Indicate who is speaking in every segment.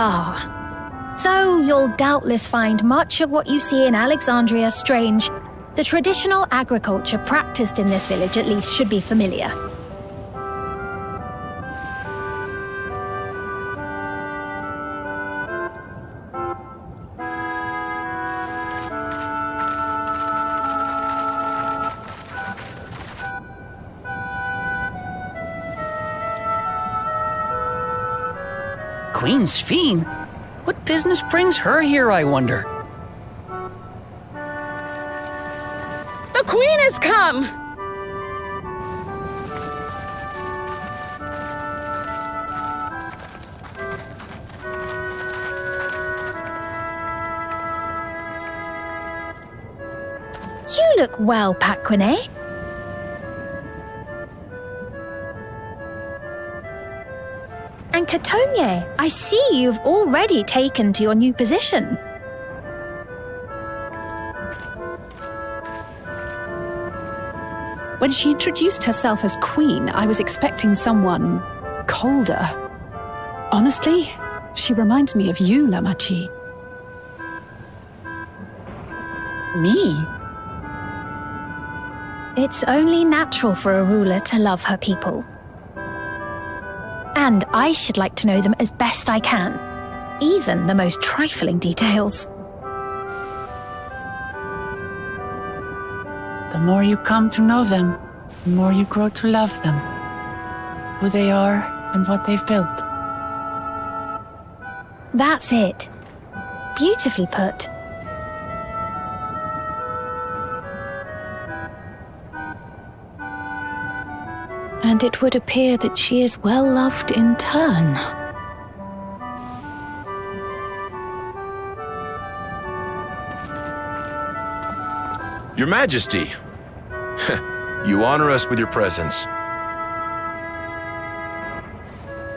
Speaker 1: Ah. Though you'll doubtless find much of what you see in Alexandria strange, the traditional agriculture practiced in this village at least should be familiar.
Speaker 2: Queen's Fiend? What business brings her here, I wonder?
Speaker 3: The Queen has come!
Speaker 1: You look well, Paquine. And Katonye, I see you've already taken to your new position.
Speaker 4: When she introduced herself as queen, I was expecting someone colder. Honestly, she reminds me of you, Lamachi.
Speaker 3: Me?
Speaker 1: It's only natural for a ruler to love her people. And I should like to know them as best I can, even the most trifling details.
Speaker 5: The more you come to know them, the more you grow to love them. Who they are and what they've built.
Speaker 1: That's it. Beautifully put.
Speaker 4: And it would appear that she is well loved in turn.
Speaker 6: Your Majesty, you honor us with your presence.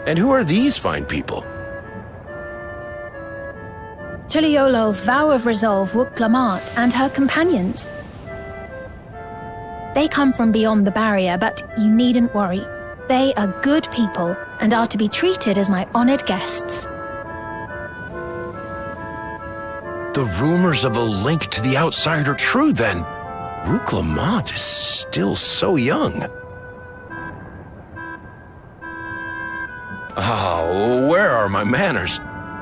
Speaker 6: And who are these fine people?
Speaker 1: Tuliolol's vow of resolve, Wuk-Lamat, and her companions. They come from beyond the barrier, but you needn't worry. They are good people and are to be treated as my honored guests.
Speaker 6: The rumors of a link to the outside are true, then. Wuk-Lamat is still so young. Oh, where are my manners?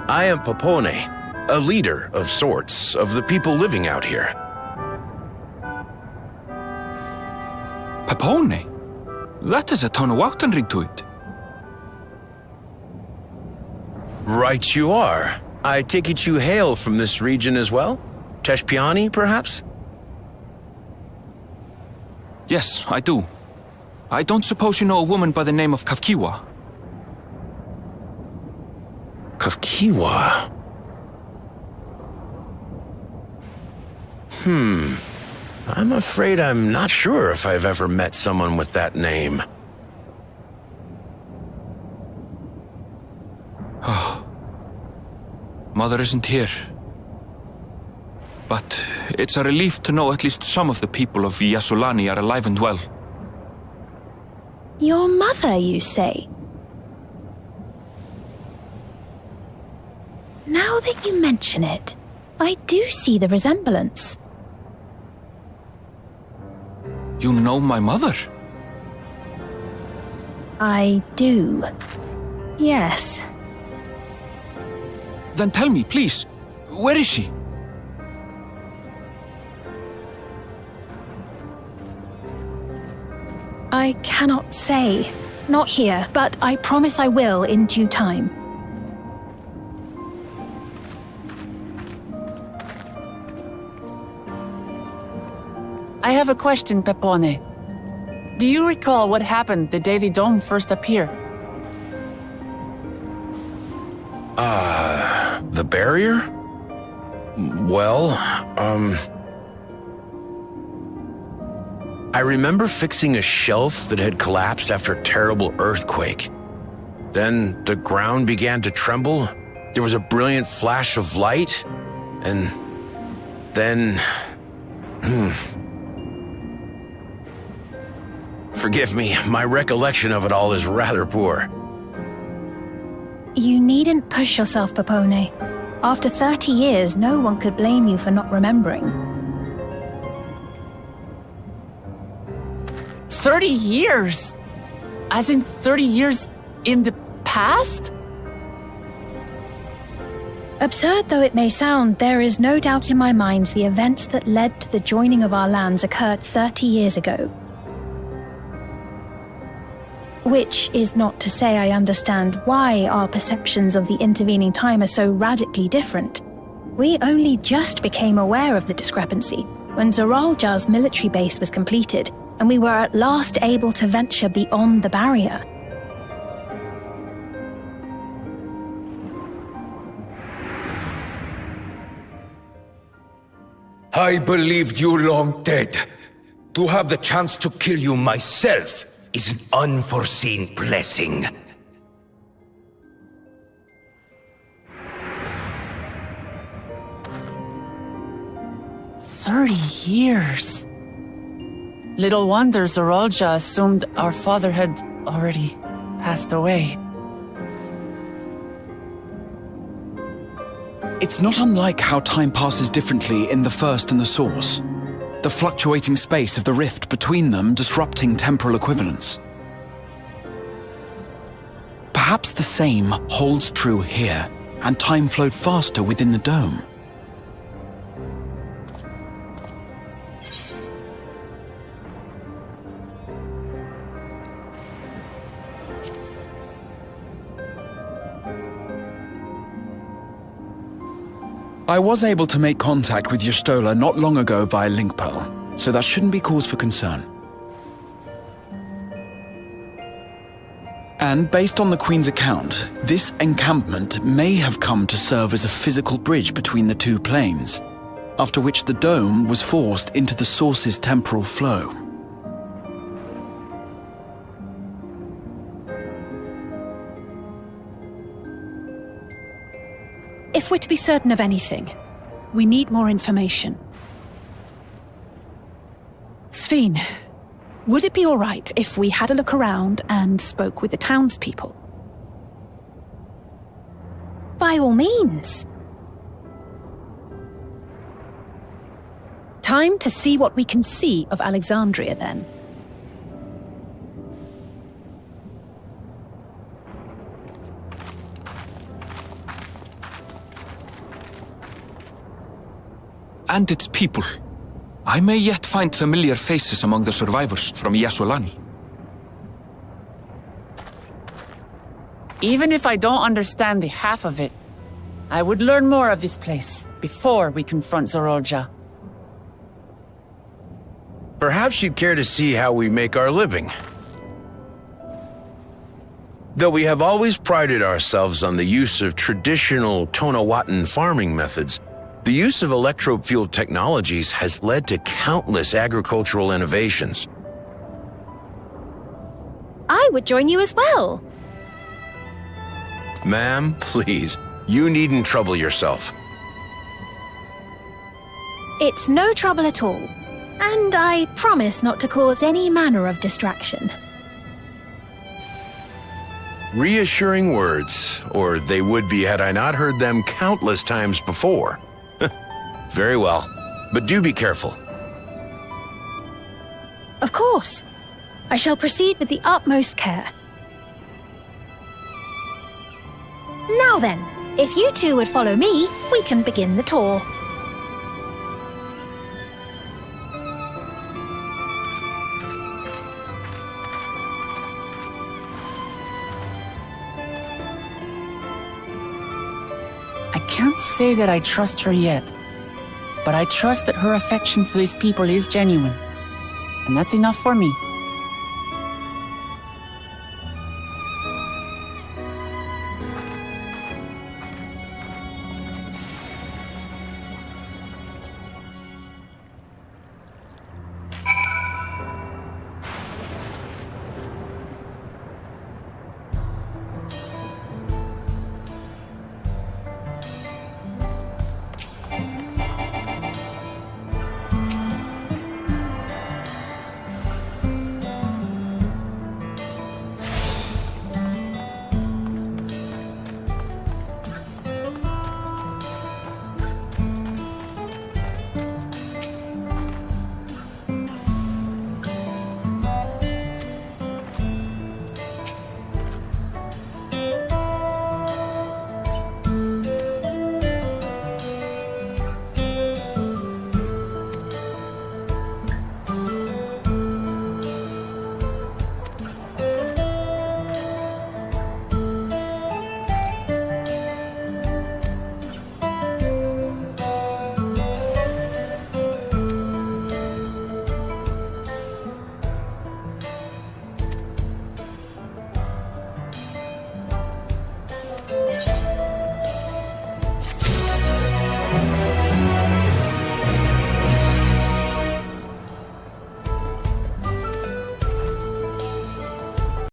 Speaker 6: I am Popone, a leader of sorts of the people living out here.
Speaker 7: Popone? That is a Tonawautan ring to it.
Speaker 6: Right you are. I take it you hail from this region as well? Teshpiani, perhaps?
Speaker 7: Yes, I do. I don't suppose you know a woman by the name of Kafkiwa?
Speaker 6: Kafkiwa? I'm afraid I'm not sure if I've ever met someone with that name.
Speaker 7: Mother isn't here. But it's a relief to know at least some of the people of Yasulani are alive and well.
Speaker 1: Your mother, you say? Now that you mention it, I do see the resemblance.
Speaker 7: You know my mother?
Speaker 1: I do. Yes.
Speaker 7: Then tell me, please, where is she?
Speaker 1: I cannot say. Not here, but I promise I will in due time.
Speaker 5: I have a question, Pepone. Do you recall what happened the day the dome first appeared?
Speaker 6: The barrier? Well, I remember fixing a shelf that had collapsed after a terrible earthquake. Then the ground began to tremble. There was a brilliant flash of light, and then... Forgive me, my recollection of it all is rather poor.
Speaker 1: You needn't push yourself, Pepone. After 30 years, no one could blame you for not remembering.
Speaker 5: 30 years? As in 30 years in the past?
Speaker 1: Absurd though it may sound, there is no doubt in my mind the events that led to the joining of our lands occurred 30 years ago. Which is not to say I understand why our perceptions of the intervening time are so radically different. We only just became aware of the discrepancy when Zoralja's military base was completed, and we were at last able to venture beyond the barrier.
Speaker 8: I believed you long dead. To have the chance to kill you myself is an unforeseen blessing.
Speaker 5: "30 years. Little wonder Zoralja assumed our father had already passed away.
Speaker 9: It's not unlike how time passes differently in the First and the Source. The fluctuating space of the rift between them disrupting temporal equivalence. Perhaps the same holds true here, and time flowed faster within the dome. I was able to make contact with Y'shtola not long ago via link pearl, so that shouldn't be cause for concern. And based on the Queen's account, this encampment may have come to serve as a physical bridge between the two planes, after which the dome was forced into the Source's temporal flow.
Speaker 4: If we're to be certain of anything, we need more information. Sphene, would it be all right if we had a look around and spoke with the townspeople?
Speaker 1: By all means.
Speaker 4: Time to see what we can see of Alexandria, then.
Speaker 7: And its people. I may yet find familiar faces among the survivors from Yassolani.
Speaker 5: Even if I don't understand the half of it, I would learn more of this place before we confront Zoralja.
Speaker 6: Perhaps you'd care to see how we make our living. Though we have always prided ourselves on the use of traditional Tonawatan farming methods, the use of electro-fueled technologies has led to countless agricultural innovations.
Speaker 1: I would join you as well.
Speaker 6: Ma'am, please, you needn't trouble yourself.
Speaker 1: It's no trouble at all, and I promise not to cause any manner of distraction.
Speaker 6: Reassuring words, or they would be had I not heard them countless times before. Very well, but do be careful.
Speaker 1: Of course. I shall proceed with the utmost care. Now then, if you two would follow me, we can begin the tour.
Speaker 5: I can't say that I trust her yet, but I trust that her affection for these people is genuine, and that's enough for me.